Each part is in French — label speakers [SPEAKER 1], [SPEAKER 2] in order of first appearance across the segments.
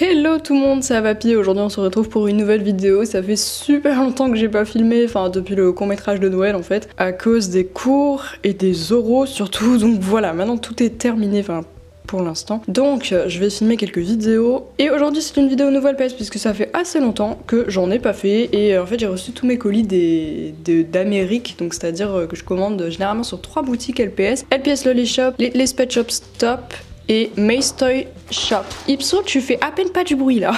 [SPEAKER 1] Hello tout le monde, c'est Avapi. Aujourd'hui on se retrouve pour une nouvelle vidéo. Ça fait super longtemps que j'ai pas filmé, enfin depuis le court-métrage de Noël en fait, à cause des cours et des oraux surtout. Donc voilà, maintenant tout est terminé, enfin pour l'instant. Donc je vais filmer quelques vidéos. Et aujourd'hui c'est une vidéo nouvelle LPS puisque ça fait assez longtemps que j'en ai pas fait. Et en fait j'ai reçu tous mes colis d'Amérique, donc c'est-à-dire que je commande généralement sur 3 boutiques LPS. LPS Lolly Shop, les Pet Shop Stop et Mace Toy Shop. Ipso, tu fais à peine pas du bruit là.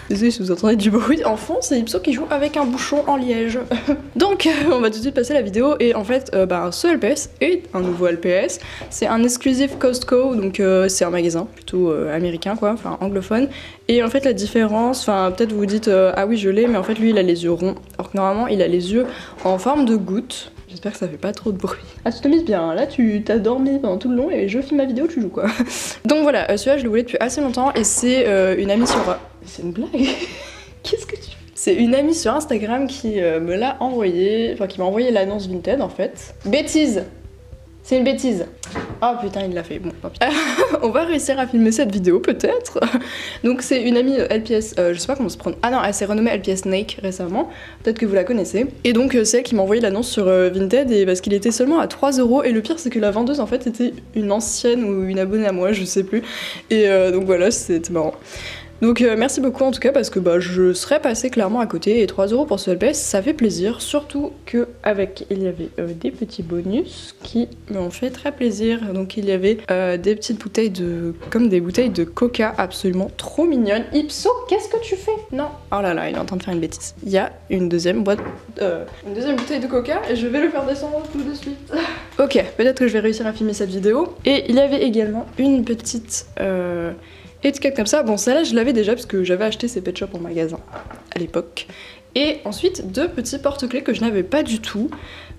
[SPEAKER 1] Désolée si vous entendez du bruit en fond, c'est Ipso qui joue avec un bouchon en liège. Donc on va tout de suite passer à la vidéo. Et en fait ce LPS est un nouveau LPS. C'est un exclusive Costco, donc c'est un magasin plutôt américain quoi, enfin anglophone. Et en fait la différence, enfin peut-être vous vous dites ah oui je l'ai, mais en fait lui il a les yeux ronds, alors que normalement il a les yeux en forme de goutte. J'espère que ça fait pas trop de bruit. Ah tu te mises bien, là tu t'as dormi pendant tout le long et je filme ma vidéo, tu joues quoi. Donc voilà, celui-là je le voulais depuis assez longtemps et c'est une amie sur... C'est une blague. Qu'est-ce que tu fais? C'est une amie sur Instagram qui me l'a envoyé, enfin qui m'a envoyé l'annonce Vinted en fait. Bêtise. C'est une bêtise. Oh putain il l'a fait, bon tant pis. On va réussir à filmer cette vidéo peut-être. Donc c'est une amie LPS, je sais pas comment se prendre. Ah non, elle s'est renommée LPS Snake récemment, peut-être que vous la connaissez. Et donc c'est elle qui m'a envoyé l'annonce sur Vinted et parce qu'il était seulement à 3 € et le pire c'est que la vendeuse en fait était une ancienne ou une abonnée à moi, je sais plus. Et donc voilà, c'était marrant. Donc merci beaucoup en tout cas parce que je serais passée clairement à côté et 3 € pour ce LPS ça fait plaisir, surtout que avec il y avait des petits bonus qui m'ont fait très plaisir. Donc il y avait des petites bouteilles comme des bouteilles de coca absolument trop mignonnes. Ipso, qu'est-ce que tu fais? Non, oh là là il est en train de faire une bêtise. Il y a une deuxième bouteille de coca et je vais le faire descendre tout de suite. Ok, peut-être que je vais réussir à filmer cette vidéo. Et il y avait également une petite étiquette comme ça. Bon celle-là je l'avais déjà parce que j'avais acheté ces pet shops en magasin à l'époque. Et ensuite 2 petits porte-clés que je n'avais pas du tout.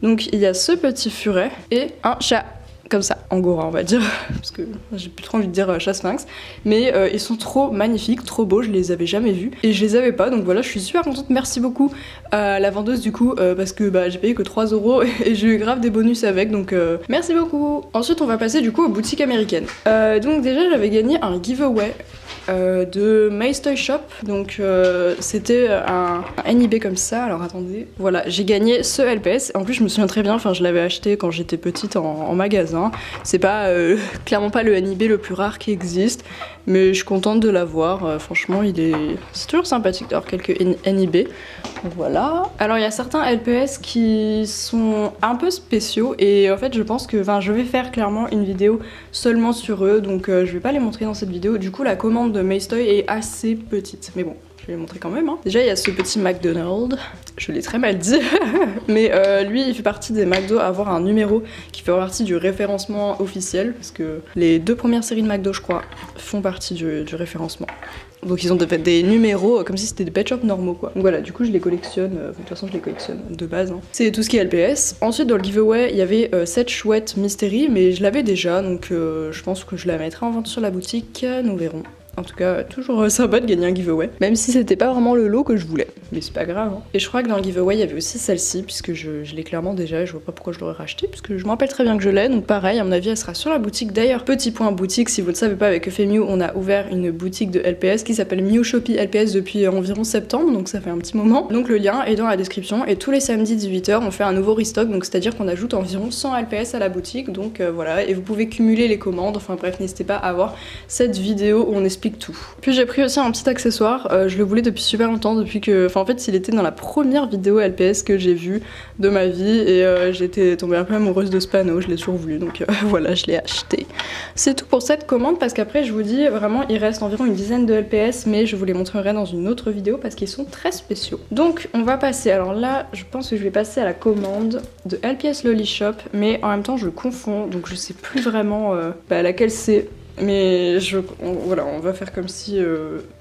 [SPEAKER 1] Donc il y a ce petit furet et un chat comme ça, angora on va dire, parce que j'ai plus trop envie de dire chat sphinx, mais ils sont trop magnifiques, trop beaux, je les avais jamais vus et je les avais pas, donc voilà je suis super contente. Merci beaucoup à la vendeuse du coup parce que j'ai payé que 3 € et j'ai eu grave des bonus avec, donc merci beaucoup. Ensuite on va passer du coup aux boutiques américaines. Donc déjà j'avais gagné un giveaway de Mace Toy Shop, donc c'était un NIB comme ça. Alors attendez, voilà j'ai gagné ce LPS. En plus je me souviens très bien, enfin je l'avais acheté quand j'étais petite en magasin. C'est pas clairement pas le NIB le plus rare qui existe, mais je suis contente de l'avoir. Franchement c'est toujours sympathique d'avoir quelques NIB. Donc voilà. Alors il y a certains LPS qui sont un peu spéciaux et en fait je pense que je vais faire clairement une vidéo seulement sur eux, donc je vais pas les montrer dans cette vidéo. Du coup la commande de Mace Toy est assez petite, mais bon je vais les montrer quand même hein. Déjà il y a ce petit McDonald's, je l'ai très mal dit mais lui il fait partie des McDo à avoir un numéro qui fait partie du référencement officiel, parce que les 2 premières séries de McDo je crois font partie du référencement. Donc ils ont fait des numéros comme si c'était des pet shops normaux quoi. Donc voilà, du coup je les collectionne, de toute façon je les collectionne de base hein. C'est tout ce qui est LPS. Ensuite dans le giveaway il y avait cette chouette Mystery, mais je l'avais déjà, donc je pense que je la mettrai en vente sur la boutique, nous verrons. En tout cas, toujours sympa de gagner un giveaway, même si c'était pas vraiment le lot que je voulais. Mais c'est pas grave hein. Et je crois que dans le giveaway il y avait aussi celle-ci, puisque je l'ai clairement déjà et je vois pas pourquoi je l'aurais racheté, puisque je me rappelle très bien que je l'ai. Donc pareil, à mon avis elle sera sur la boutique. D'ailleurs, petit point boutique, si vous ne le savez pas, avec Euphémew on a ouvert une boutique de LPS qui s'appelle Mew Shopee LPS depuis environ septembre, donc ça fait un petit moment. Donc le lien est dans la description et tous les samedis 18 h on fait un nouveau restock, donc c'est à dire qu'on ajoute environ 100 LPS à la boutique, donc voilà, et vous pouvez cumuler les commandes. Enfin bref, n'hésitez pas à voir cette vidéo où on explique tout. Puis j'ai pris aussi un petit accessoire, je le voulais depuis super longtemps, depuis que... Enfin en fait il était dans la première vidéo LPS que j'ai vue de ma vie et j'étais tombée un peu amoureuse de ce panneau, je l'ai toujours voulu, donc voilà je l'ai acheté. C'est tout pour cette commande, parce qu'après je vous dis vraiment il reste environ une dizaine de LPS, mais je vous les montrerai dans une autre vidéo parce qu'ils sont très spéciaux. Donc on va passer, alors là je pense que je vais passer à la commande de LPS Lolly Shop, mais en même temps je confonds, donc je sais plus vraiment laquelle c'est. Mais voilà, on va faire comme si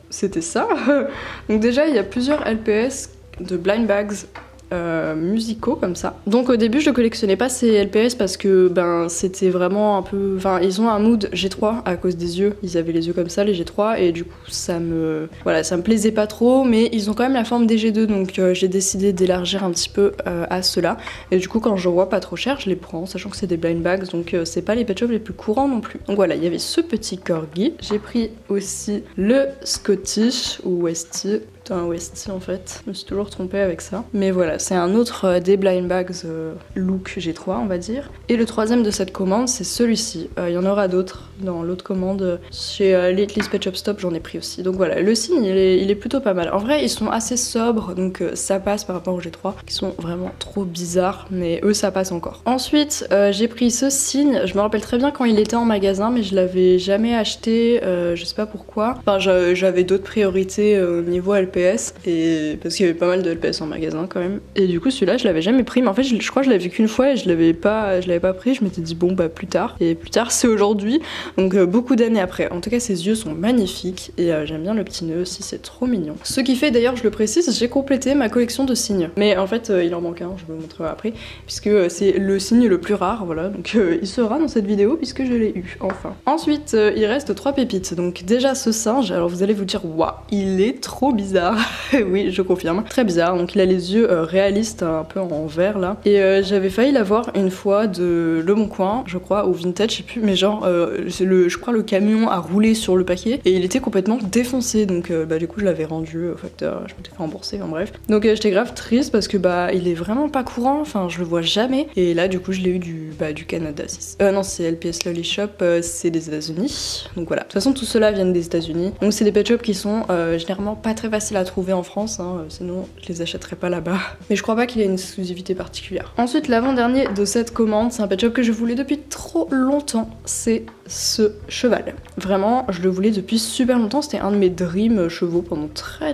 [SPEAKER 1] c'était ça. Donc déjà il y a plusieurs LPS de blind bags musicaux comme ça. Donc au début je ne collectionnais pas ces LPS parce que ben c'était vraiment un peu... Enfin ils ont un mood G3 à cause des yeux. Ils avaient les yeux comme ça les G3 et du coup ça me... Voilà, ça me plaisait pas trop, mais ils ont quand même la forme des G2 donc j'ai décidé d'élargir un petit peu à ceux-là. Et du coup quand je vois pas trop cher je les prends, sachant que c'est des blind bags donc c'est pas les pet shops les plus courants non plus. Donc voilà, il y avait ce petit corgi. J'ai pris aussi le Scottish ou Westie. Un Westie en fait, je me suis toujours trompée avec ça. Mais voilà, c'est un autre des blind bags look G3 on va dire. Et le troisième de cette commande c'est celui-ci. Il y en aura d'autres dans l'autre commande. Chez Littlest Pet Shop Stop j'en ai pris aussi. Donc voilà, le signe il est plutôt pas mal. En vrai ils sont assez sobres donc ça passe par rapport aux G3 qui sont vraiment trop bizarres. Mais eux ça passe encore. Ensuite j'ai pris ce signe. Je me rappelle très bien quand il était en magasin mais je l'avais jamais acheté. Je sais pas pourquoi. Enfin j'avais d'autres priorités au niveau LP. Et parce qu'il y avait pas mal de LPS en magasin quand même. Et du coup celui-là je l'avais jamais pris, mais en fait je crois que je l'avais vu qu'une fois et je l'avais pas pris. Je m'étais dit bon bah plus tard. Et plus tard c'est aujourd'hui, donc beaucoup d'années après. En tout cas ses yeux sont magnifiques et j'aime bien le petit nœud aussi, c'est trop mignon. Ce qui fait d'ailleurs, je le précise, j'ai complété ma collection de signes. Mais en fait il en manque un, je vous le montrerai après, puisque c'est le signe le plus rare, voilà. Donc il sera dans cette vidéo puisque je l'ai eu enfin. Ensuite il reste 3 pépites. Donc déjà ce singe, alors vous allez vous dire waouh, il est trop bizarre. Oui, je confirme. Très bizarre. Donc il a les yeux réalistes, un peu en vert là. Et j'avais failli l'avoir une fois de Le Bon Coin, je crois, ou Vintage, je sais plus. Mais genre, je crois le camion a roulé sur le paquet et il était complètement défoncé. Donc bah du coup je l'avais rendu au facteur, je m'étais fait rembourser, enfin bref. Donc j'étais grave triste parce que bah il est vraiment pas courant. Enfin je le vois jamais. Et là du coup je l'ai eu du Canada. Non, c'est LPS Lolly Shop, c'est des États-Unis. Donc voilà. De toute façon tout cela vient des États-Unis. Donc c'est des pet shops qui sont généralement pas très faciles à trouver en France, hein, sinon je les achèterais pas là-bas. Mais je crois pas qu'il ait une exclusivité particulière. Ensuite, l'avant-dernier de cette commande, c'est un pet shop que je voulais depuis trop longtemps, c'est ce cheval. Vraiment, je le voulais depuis super longtemps, c'était un de mes dream chevaux pendant très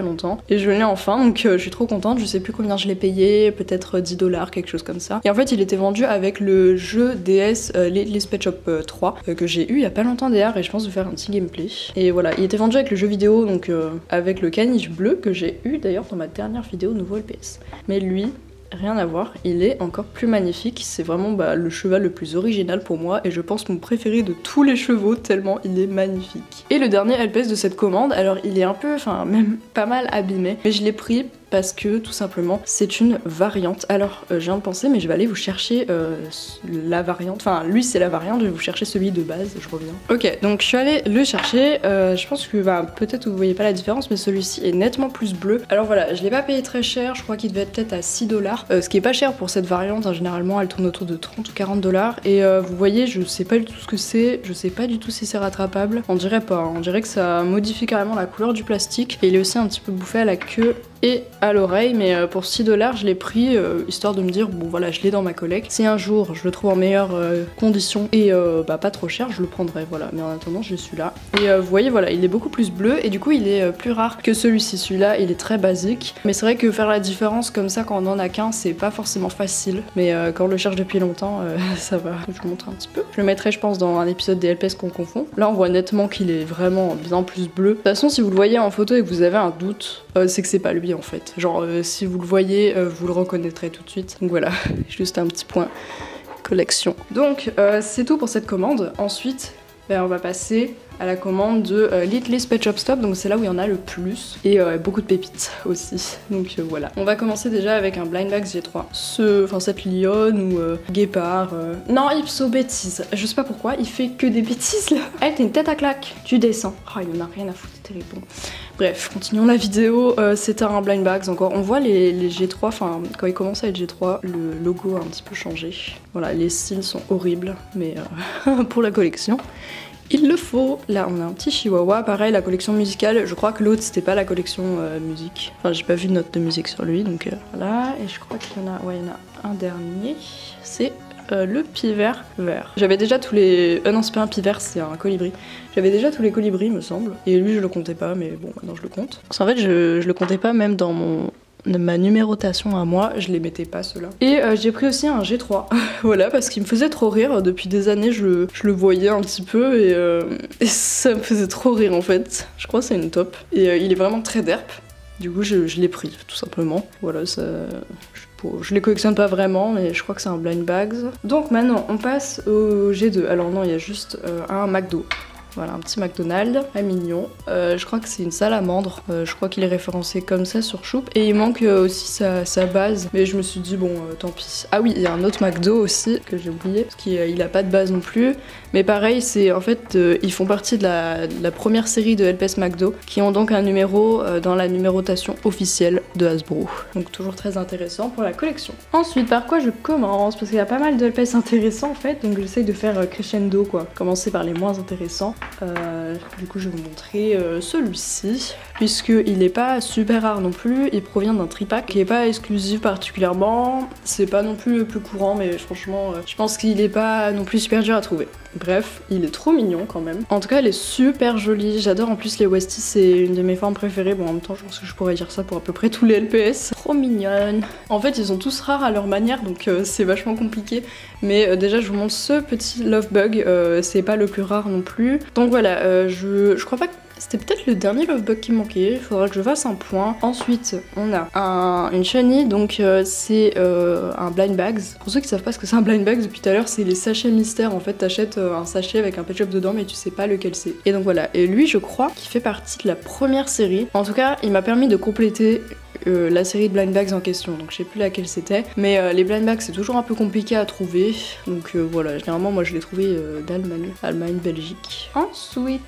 [SPEAKER 1] longtemps. Et je l'ai enfin, donc je suis trop contente, je sais plus combien je l'ai payé, peut-être 10 $, quelque chose comme ça. Et en fait, il était vendu avec le jeu DS Littlest Pet Shop 3, que j'ai eu il y a pas longtemps d'ailleurs, et je pense de faire un petit gameplay. Et voilà, il était vendu avec le jeu vidéo, donc avec le caniche bleu que j'ai eu d'ailleurs dans ma dernière vidéo nouveau LPS. Mais lui, rien à voir, il est encore plus magnifique, c'est vraiment le cheval le plus original pour moi et je pense mon préféré de tous les chevaux tellement il est magnifique. Et le dernier LPS de cette commande, alors il est un peu, enfin même pas mal abîmé, mais je l'ai pris parce que tout simplement c'est une variante. Alors je viens de penser mais je vais aller vous chercher la variante, enfin lui c'est la variante, je vais vous chercher celui de base, je reviens. Ok, donc je suis allée le chercher, je pense que peut-être vous voyez pas la différence mais celui-ci est nettement plus bleu. Alors voilà, je l'ai pas payé très cher, je crois qu'il devait être peut-être à 6 $, ce qui est pas cher pour cette variante, hein, généralement elle tourne autour de 30 ou 40 $. Et vous voyez, je sais pas du tout ce que c'est, je sais pas du tout si c'est rattrapable, on dirait pas, hein. On dirait que ça modifie carrément la couleur du plastique et il est aussi un petit peu bouffé à la queue et à l'oreille, mais pour 6 $ je l'ai pris histoire de me dire bon voilà, je l'ai dans ma collecte, si un jour je le trouve en meilleure condition et pas trop cher, je le prendrai, voilà. Mais en attendant je suis là et vous voyez voilà, il est beaucoup plus bleu et du coup il est plus rare que celui-ci. Celui-là il est très basique, mais c'est vrai que faire la différence comme ça quand on en a qu'un c'est pas forcément facile, mais quand on le cherche depuis longtemps ça va. Je vous montre un petit peu, je le mettrai je pense dans un épisode des LPS qu'on confond. Là on voit nettement qu'il est vraiment bien plus bleu. De toute façon si vous le voyez en photo et que vous avez un doute, c'est que c'est pas lui en fait. Genre si vous le voyez, vous le reconnaîtrez tout de suite. Donc voilà, juste un petit point collection. Donc c'est tout pour cette commande. Ensuite, on va passer à la commande de Littlest Pet Shop Stop, donc c'est là où il y en a le plus, et beaucoup de pépites aussi, donc voilà. On va commencer déjà avec un Blind Bags G3, cette lionne ou guépard, non Ipso bêtise, je sais pas pourquoi, il fait que des bêtises là. Allez, t'as une tête à claque, tu descends. Oh, il en a rien à foutre, c'est terrible. Bon. Bref, continuons la vidéo, c'est un Blind Bags encore, on voit les G3, enfin quand il commence à être G3, le logo a un petit peu changé. Voilà, les styles sont horribles, mais pour la collection, il le faut. Là on a un petit chihuahua, pareil la collection musicale, je crois que l'autre c'était pas la collection musique, enfin j'ai pas vu de note de musique sur lui, donc voilà. Et je crois qu'il y en a, ouais il y en a un dernier, c'est le pivert vert. J'avais déjà tous les... non c'est pas un pivert, c'est un colibri. J'avais déjà tous les colibris me semble, et lui je le comptais pas, mais bon maintenant je le compte. Parce qu'en fait je le comptais pas même dans ma numérotation à moi, je les mettais pas ceux-là. Et j'ai pris aussi un G3, voilà, parce qu'il me faisait trop rire. Depuis des années, je le voyais un petit peu et ça me faisait trop rire en fait. Je crois que c'est une top. Et il est vraiment très derp. Du coup je l'ai pris tout simplement. Voilà, ça... je les collectionne pas vraiment mais je crois que c'est un blind bags. Donc maintenant on passe au G2. Alors non, il y a juste un McDo. Voilà, un petit McDonald's, très mignon. Je crois que c'est une salamandre. Je crois qu'il est référencé comme ça sur Choup. Et il manque aussi sa base. Mais je me suis dit, bon, tant pis. Ah oui, il y a un autre McDo aussi que j'ai oublié. Parce qu'il a pas de base non plus. Mais pareil, c'est en fait, ils font partie de la première série de LPS McDo. Qui ont donc un numéro dans la numérotation officielle de Hasbro. Donc toujours très intéressant pour la collection. Ensuite, par quoi je commence? Parce qu'il y a pas mal de LPS intéressants en fait. Donc j'essaye de faire crescendo quoi. Commencer par les moins intéressants. Du coup je vais vous montrer celui-ci puisqu'il n'est pas super rare non plus, il provient d'un tripack qui n'est pas exclusif particulièrement, c'est pas non plus le plus courant mais franchement je pense qu'il n'est pas non plus super dur à trouver. Bref, il est trop mignon quand même. En tout cas, elle est super jolie. J'adore en plus les Westies, c'est une de mes formes préférées. Bon, en même temps, je pense que je pourrais dire ça pour à peu près tous les LPS. Trop mignonne. En fait, ils sont tous rares à leur manière, donc c'est vachement compliqué. Mais déjà, je vous montre ce petit Love Bug. C'est pas le plus rare non plus. Donc voilà, je crois pas que... C'était peut-être le dernier Love Bug qui me manquait, il faudra que je fasse un point. Ensuite, on a une Shiny, donc c'est un Blind Bags. Pour ceux qui savent pas ce que c'est un Blind Bags, depuis tout à l'heure, c'est les sachets mystères. En fait, t'achètes un sachet avec un pet shop dedans, mais tu sais pas lequel c'est. Et donc voilà, et lui, je crois qu'il fait partie de la première série. En tout cas, il m'a permis de compléter la série de blind bags en question, donc je sais plus laquelle c'était, mais les blind bags c'est toujours un peu compliqué à trouver, donc voilà, généralement moi je l'ai trouvé d'Allemagne, Belgique. Ensuite,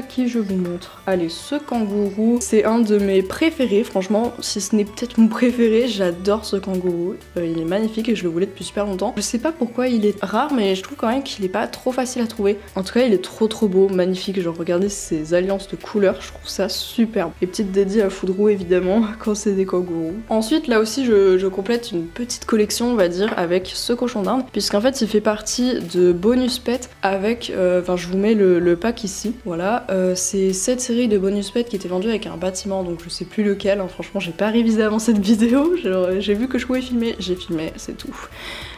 [SPEAKER 1] qui je vous montre? Allez, ce kangourou, c'est un de mes préférés, franchement, si ce n'est peut-être mon préféré, j'adore ce kangourou, il est magnifique et je le voulais depuis super longtemps. Je sais pas pourquoi il est rare, mais je trouve quand même qu'il est pas trop facile à trouver. En tout cas, il est trop beau, magnifique, genre regardez ces alliances de couleurs, je trouve ça superbe. Les petites dédiées à Foudroux évidemment, quand c'est des kangourous. Ensuite, là aussi, je complète une petite collection, on va dire, avec ce cochon d'Inde, puisqu'en fait, il fait partie de bonus pet avec, enfin, je vous mets le pack ici, voilà. C'est cette série de bonus pet qui était vendue avec un bâtiment, donc je sais plus lequel, hein. Franchement, j'ai pas révisé avant cette vidéo, j'ai vu que je pouvais filmer, j'ai filmé, c'est tout.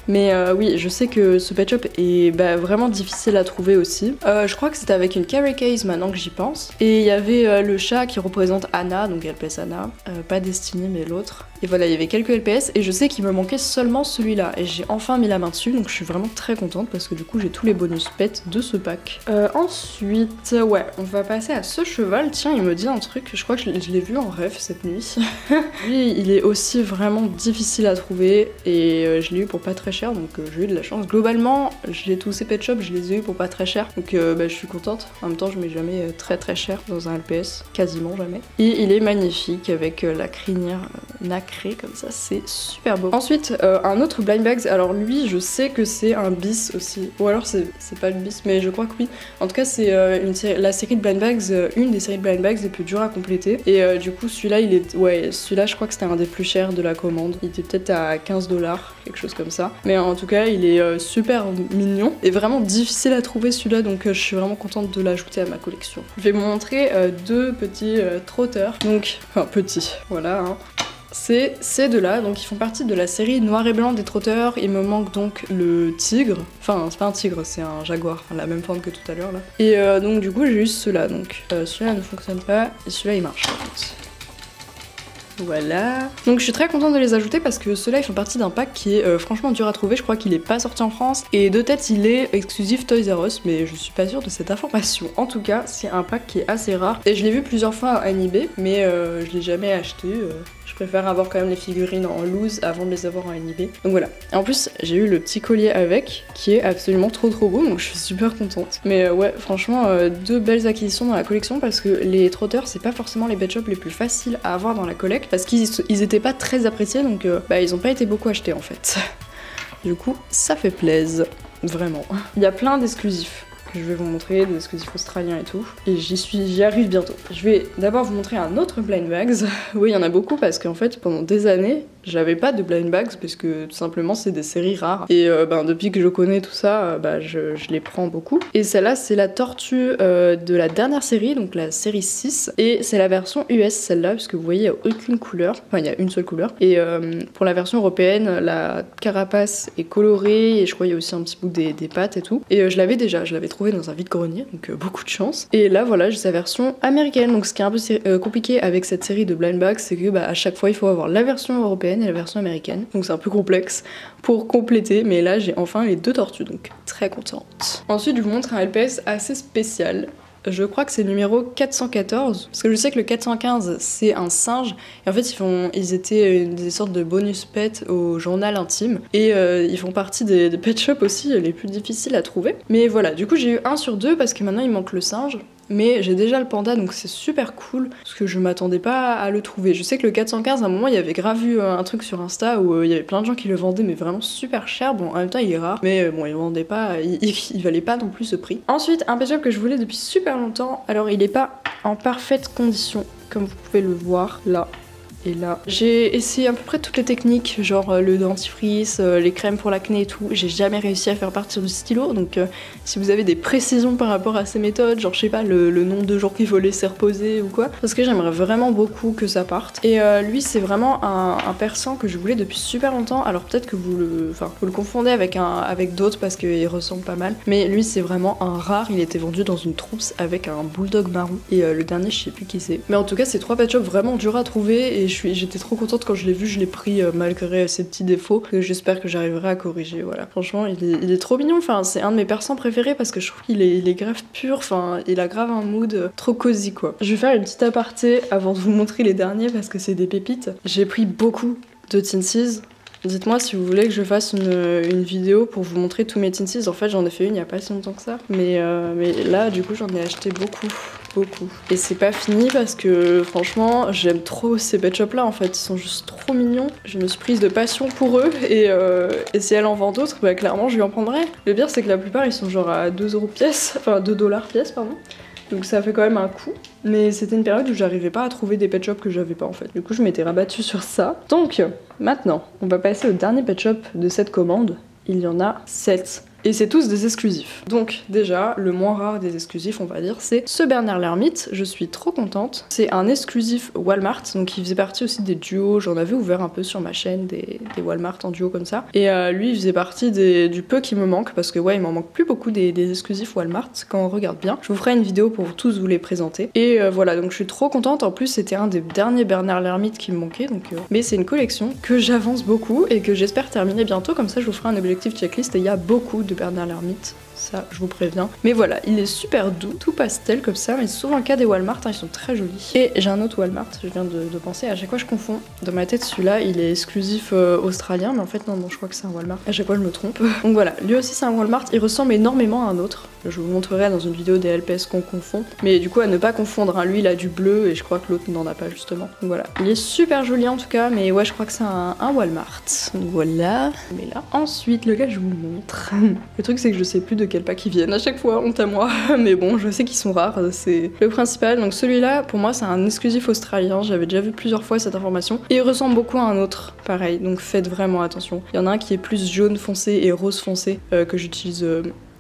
[SPEAKER 1] Mais oui, je sais que ce pet shop est vraiment difficile à trouver aussi. Je crois que c'était avec une carry case maintenant que j'y pense. Et il y avait le chat qui représente Anna, donc LPS Anna, pas Destiny mais l'autre. Et voilà, il y avait quelques LPS et je sais qu'il me manquait seulement celui-là. Et j'ai enfin mis la main dessus, donc je suis vraiment très contente parce que du coup j'ai tous les bonus pets de ce pack. Ensuite, ouais, on va passer à ce cheval. Tiens, il me dit un truc, je crois que je l'ai vu en rêve cette nuit. Lui, il est aussi vraiment difficile à trouver et je l'ai eu pour pas très cher. Donc j'ai eu de la chance. Globalement, j'ai tous ces pet shops, je les ai eu pour pas très cher. Donc je suis contente. En même temps, je mets jamais très cher dans un LPS. Quasiment jamais. Et il est magnifique avec la crinière nacrée comme ça. C'est super beau. Ensuite, un autre blind bags. Alors lui, je sais que c'est un bis aussi. Ou alors c'est pas le bis, mais je crois que oui. En tout cas, c'est la série de blind bags, une des séries de blind bags les plus dures à compléter. Et du coup, celui-là, celui-là, je crois que c'était un des plus chers de la commande. Il était peut-être à 15$, quelque chose comme ça. Mais en tout cas, il est super mignon et vraiment difficile à trouver celui-là, donc je suis vraiment contente de l'ajouter à ma collection. Je vais vous montrer deux petits trotteurs, donc, enfin petits, voilà. Hein. C'est ces deux-là, donc ils font partie de la série noir et blanc des trotteurs. Il me manque donc le tigre, enfin c'est pas un tigre, c'est un jaguar, la même forme que tout à l'heure là. Et donc du coup j'ai juste ceux-là, donc celui-là ne fonctionne pas et celui-là il marche. Voilà. Donc je suis très contente de les ajouter parce que ceux-là ils font partie d'un pack qui est franchement dur à trouver. Je crois qu'il est pas sorti en France et de tête il est exclusif Toys R Us, mais je suis pas sûre de cette information. En tout cas, c'est un pack qui est assez rare et je l'ai vu plusieurs fois à eBay, mais je l'ai jamais acheté. Je préfère avoir quand même les figurines en loose avant de les avoir en eBay. Donc voilà. Et en plus, j'ai eu le petit collier avec qui est absolument trop beau, donc je suis super contente. Mais ouais, franchement, deux belles acquisitions dans la collection parce que les trotteurs, c'est pas forcément les pet shops les plus faciles à avoir dans la collecte parce qu'ils étaient pas très appréciés, donc ils ont pas été beaucoup achetés en fait. Du coup, ça fait plaisir. Vraiment. Il y a plein d'exclusifs. Je vais vous montrer des exclusifs australiens et tout. Et j'y arrive bientôt. Je vais d'abord vous montrer un autre blind bags. Oui, il y en a beaucoup parce qu'en fait, pendant des années, j'avais pas de blind bags parce que tout simplement c'est des séries rares. Et depuis que je connais tout ça, je les prends beaucoup. Et celle-là, c'est la tortue de la dernière série, donc la série 6. Et c'est la version US celle-là, puisque vous voyez, il n'y a aucune couleur. Enfin, il y a une seule couleur. Et pour la version européenne, la carapace est colorée et je crois qu'il y a aussi un petit bout des pattes et tout. Et je l'avais trouvé dans un vide-grenier, donc beaucoup de chance. Et là, voilà, j'ai sa version américaine. Donc ce qui est un peu compliqué avec cette série de blind bags, c'est que à chaque fois, il faut avoir la version européenne et la version américaine. Donc c'est un peu complexe pour compléter, mais là j'ai enfin les deux tortues, donc très contente. Ensuite je vous montre un LPS assez spécial. Je crois que c'est le numéro 414, parce que je sais que le 415 c'est un singe, et en fait ils étaient des sortes de bonus pets au journal intime, et ils font partie des pet shops aussi les plus difficiles à trouver. Mais voilà, du coup j'ai eu 1 sur 2 parce que maintenant il manque le singe. Mais j'ai déjà le panda, donc c'est super cool, parce que je m'attendais pas à le trouver. Je sais que le 415, à un moment, il y avait grave eu un truc sur Insta où il y avait plein de gens qui le vendaient, mais vraiment super cher. Bon, en même temps, il est rare, mais bon, il vendait pas, il valait pas non plus ce prix. Ensuite, un pet shop que je voulais depuis super longtemps. Alors, il est pas en parfaite condition, comme vous pouvez le voir là. Et là, j'ai essayé à peu près toutes les techniques, genre le dentifrice, les crèmes pour l'acné et tout. J'ai jamais réussi à faire partir du stylo, donc si vous avez des précisions par rapport à ces méthodes, genre je sais pas, le nombre de jours qu'il faut laisser reposer ou quoi, parce que j'aimerais vraiment beaucoup que ça parte. Et lui, c'est vraiment un persan que je voulais depuis super longtemps. Alors peut-être que vous le confondez avec d'autres parce qu'il ressemble pas mal, mais lui c'est vraiment un rare. Il était vendu dans une trousse avec un bulldog marron. Et le dernier, je sais plus qui c'est. Mais en tout cas, c'est 3 pet shops vraiment durs à trouver. Et j'étais trop contente quand je l'ai vu, je l'ai pris malgré ses petits défauts, que j'espère que j'arriverai à corriger, voilà. Franchement, il est trop mignon, enfin, c'est un de mes persans préférés parce que je trouve qu'il est grave pur, enfin, il a grave un mood trop cosy, quoi. Je vais faire une petite aparté avant de vous montrer les derniers parce que c'est des pépites. J'ai pris beaucoup de Teensys. Dites-moi si vous voulez que je fasse une vidéo pour vous montrer tous mes Teensys. En fait, j'en ai fait une il y a pas si longtemps que ça. Mais là, du coup, j'en ai acheté beaucoup. Et c'est pas fini parce que franchement, j'aime trop ces pet shops là en fait. Ils sont juste trop mignons. Je me suis prise de passion pour eux et si elle en vend d'autres, bah clairement, je lui en prendrai. Le pire, c'est que la plupart, ils sont genre à 2 € pièce. Enfin, 2 $ pièce, pardon. Donc ça fait quand même un coup. Mais c'était une période où j'arrivais pas à trouver des pet shops que j'avais pas en fait. Du coup je m'étais rabattue sur ça. Donc maintenant on va passer au dernier pet shop de cette commande. Il y en a 7. Et c'est tous des exclusifs. Donc déjà, le moins rare des exclusifs, on va dire, c'est ce Bernard l'Ermite. Je suis trop contente. C'est un exclusif Walmart, donc il faisait partie aussi des duos. J'en avais ouvert un peu sur ma chaîne, des Walmart en duo comme ça. Et lui, il faisait partie du peu qui me manque, parce que ouais, il m'en manque plus beaucoup des exclusifs Walmart, quand on regarde bien. Je vous ferai une vidéo pour tous vous les présenter. Et voilà, donc je suis trop contente. En plus, c'était un des derniers Bernard l'Ermite qui me manquait. Donc, mais c'est une collection que j'avance beaucoup et que j'espère terminer bientôt. Comme ça, je vous ferai un objectif checklist. Et il y a beaucoup de Bernard l'Ermite, ça je vous préviens. Mais voilà, il est super doux, tout pastel comme ça, mais c'est souvent le cas des Walmart, hein, ils sont très jolis. Et j'ai un autre Walmart, je viens de penser, à chaque fois je confonds. Dans ma tête, celui-là, il est exclusif australien, mais en fait non, je crois que c'est un Walmart. À chaque fois je me trompe. Donc voilà, lui aussi c'est un Walmart, il ressemble énormément à un autre. Je vous montrerai dans une vidéo des LPS qu'on confond. Mais du coup, à ne pas confondre, hein. Lui il a du bleu et je crois que l'autre n'en a pas justement. Donc voilà, il est super joli en tout cas, mais ouais, je crois que c'est un Walmart. Donc voilà, mais là. Ensuite, lequel je vous le montre. Le truc c'est que je sais plus de quel pack ils viennent à chaque fois, honte à moi. Mais bon, je sais qu'ils sont rares, c'est le principal. Donc celui-là, pour moi, c'est un exclusif australien. J'avais déjà vu plusieurs fois cette information. Et il ressemble beaucoup à un autre, pareil. Donc faites vraiment attention. Il y en a un qui est plus jaune foncé et rose foncé que j'utilise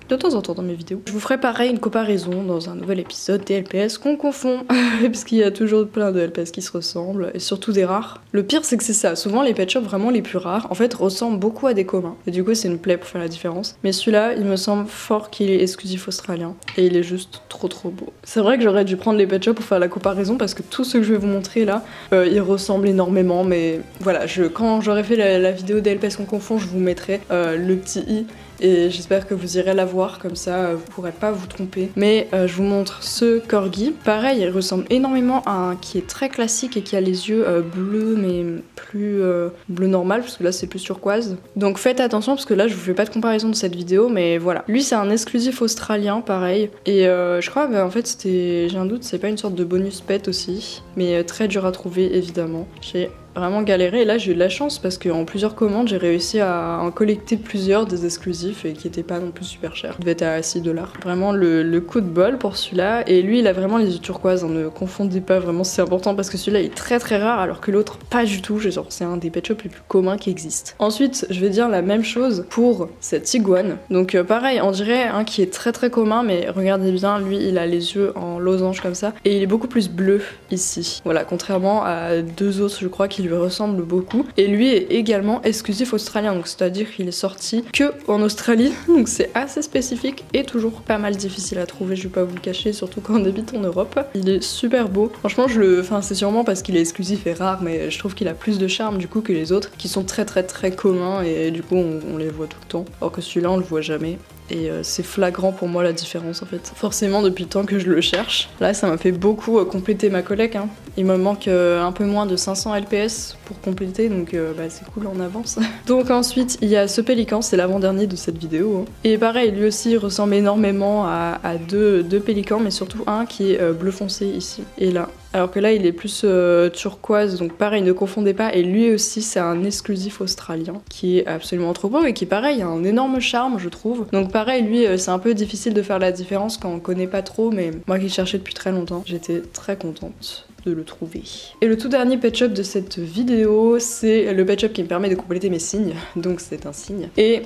[SPEAKER 1] de temps en temps dans mes vidéos. Je vous ferai pareil une comparaison dans un nouvel épisode des LPS qu'on confond, parce qu'il y a toujours plein de LPS qui se ressemblent, et surtout des rares. Le pire c'est que c'est ça, souvent les pet shops vraiment les plus rares, en fait ressemblent beaucoup à des communs, et du coup c'est une plaie pour faire la différence. Mais celui-là, il me semble fort qu'il est exclusif australien, et il est juste trop beau. C'est vrai que j'aurais dû prendre les pet shops pour faire la comparaison, parce que tous ceux que je vais vous montrer là, ils ressemblent énormément, mais voilà, quand j'aurai fait la vidéo des LPS qu'on confond, je vous mettrai le petit i, et j'espère que vous irez la voir, comme ça vous pourrez pas vous tromper. Mais je vous montre ce corgi. Pareil, il ressemble énormément à un qui est très classique et qui a les yeux bleus, mais plus bleu normal, parce que là c'est plus turquoise. Donc faites attention, parce que là je vous fais pas de comparaison de cette vidéo, mais voilà. Lui c'est un exclusif australien, pareil. Et je crois, en fait j'ai un doute, c'est pas une sorte de bonus pet aussi, mais très dur à trouver évidemment. J'ai vraiment galéré et là j'ai eu de la chance parce qu'en plusieurs commandes j'ai réussi à en collecter plusieurs des exclusifs et qui étaient pas non plus super chers. Il devait être à 6 $. Vraiment le coup de bol pour celui-là. Et lui il a vraiment les yeux turquoise, hein, ne confondez pas, vraiment c'est important parce que celui-là est très très rare alors que l'autre pas du tout. Genre c'est un des pet shops les plus communs qui existent. Ensuite je vais dire la même chose pour cette iguane. Donc pareil, on dirait un qui est très très commun, mais regardez bien, lui il a les yeux en losange comme ça et il est beaucoup plus bleu ici. Voilà, contrairement à deux autres je crois qui lui ressemblent beaucoup. Et lui est également exclusif australien, donc c'est-à-dire qu'il est sorti que en Australie, donc c'est assez spécifique et toujours pas mal difficile à trouver, je vais pas vous le cacher, surtout quand on habite en Europe. Il est super beau. Franchement enfin c'est sûrement parce qu'il est exclusif et rare, mais je trouve qu'il a plus de charme du coup que les autres qui sont très très très communs et du coup on les voit tout le temps. Alors que celui-là on le voit jamais. Et c'est flagrant pour moi la différence en fait. Forcément depuis le temps que je le cherche. Là ça m'a fait beaucoup compléter ma collecte. Hein. Il me manque un peu moins de 500 LPS pour compléter, donc c'est cool, en avance. Donc ensuite il y a ce pélican, c'est l'avant-dernier de cette vidéo. Hein. Et pareil, lui aussi ressemble énormément à deux pélicans, mais surtout un qui est bleu foncé ici et là. Alors que là il est plus turquoise, donc pareil, ne confondez pas. Et lui aussi c'est un exclusif australien qui est absolument trop beau et qui pareil a un énorme charme je trouve. Donc pareil, lui c'est un peu difficile de faire la différence quand on connaît pas trop, mais moi qui le cherchais depuis très longtemps, j'étais très contente de le trouver. Et le tout dernier pet shop de cette vidéo, c'est le pet shop qui me permet de compléter mes signes, donc c'est un signe. Et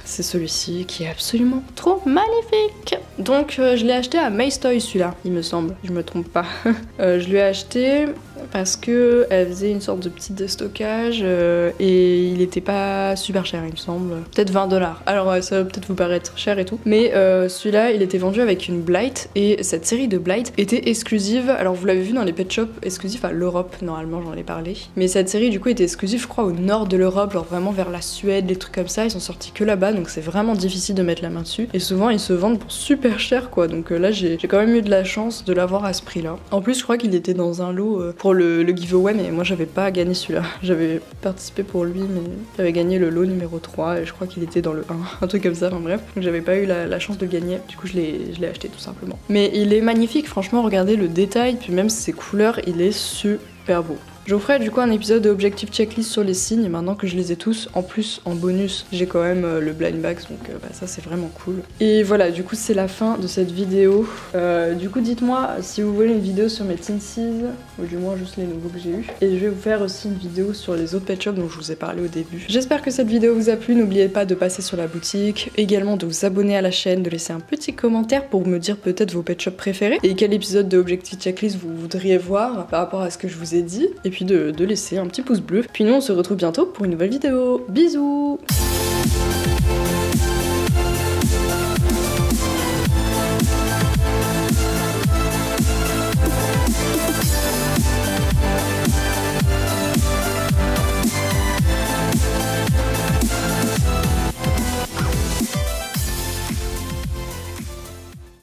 [SPEAKER 1] c'est celui-ci qui est absolument trop magnifique. Donc je l'ai acheté à Mace Toys celui-là, il me semble, je me trompe pas. Je lui ai acheté parce que elle faisait une sorte de petit déstockage et il était pas super cher il me semble, peut-être 20 $. Alors ça va peut-être vous paraître cher et tout, mais celui-là il était vendu avec une Blight et cette série de Blight était exclusive. Alors vous l'avez vu dans les pet shops exclusifs à l'Europe, normalement j'en ai parlé, mais cette série du coup était exclusive je crois au nord de l'Europe, genre vraiment vers la Suède, des trucs comme ça, ils sont sortis que là-bas, donc c'est vraiment difficile de mettre la main dessus et souvent ils se vendent pour super cher quoi. Donc là j'ai quand même eu de la chance de l'avoir à ce prix là. En plus je crois qu'il était dans un lot pour le giveaway, mais moi j'avais pas gagné celui-là, j'avais participé pour lui mais j'avais gagné le lot numéro 3 et je crois qu'il était dans le 1, un truc comme ça, enfin bref, donc j'avais pas eu la chance de le gagner, du coup je l'ai acheté tout simplement. Mais il est magnifique, franchement regardez le détail, puis même ses couleurs, il est super beau. Je vous ferai du coup un épisode de Objectif Checklist sur les signes maintenant que je les ai tous. En plus, en bonus, j'ai quand même le blind bags, donc ça c'est vraiment cool. Et voilà, du coup c'est la fin de cette vidéo. Du coup dites-moi si vous voulez une vidéo sur mes Teensies, ou du moins juste les nouveaux que j'ai eu. Et je vais vous faire aussi une vidéo sur les autres pet shops dont je vous ai parlé au début. J'espère que cette vidéo vous a plu, n'oubliez pas de passer sur la boutique, également de vous abonner à la chaîne, de laisser un petit commentaire pour me dire peut-être vos pet shops préférés et quel épisode de Objectif Checklist vous voudriez voir par rapport à ce que je vous ai dit. Et puis de laisser un petit pouce bleu. Puis nous on se retrouve bientôt pour une nouvelle vidéo. Bisous!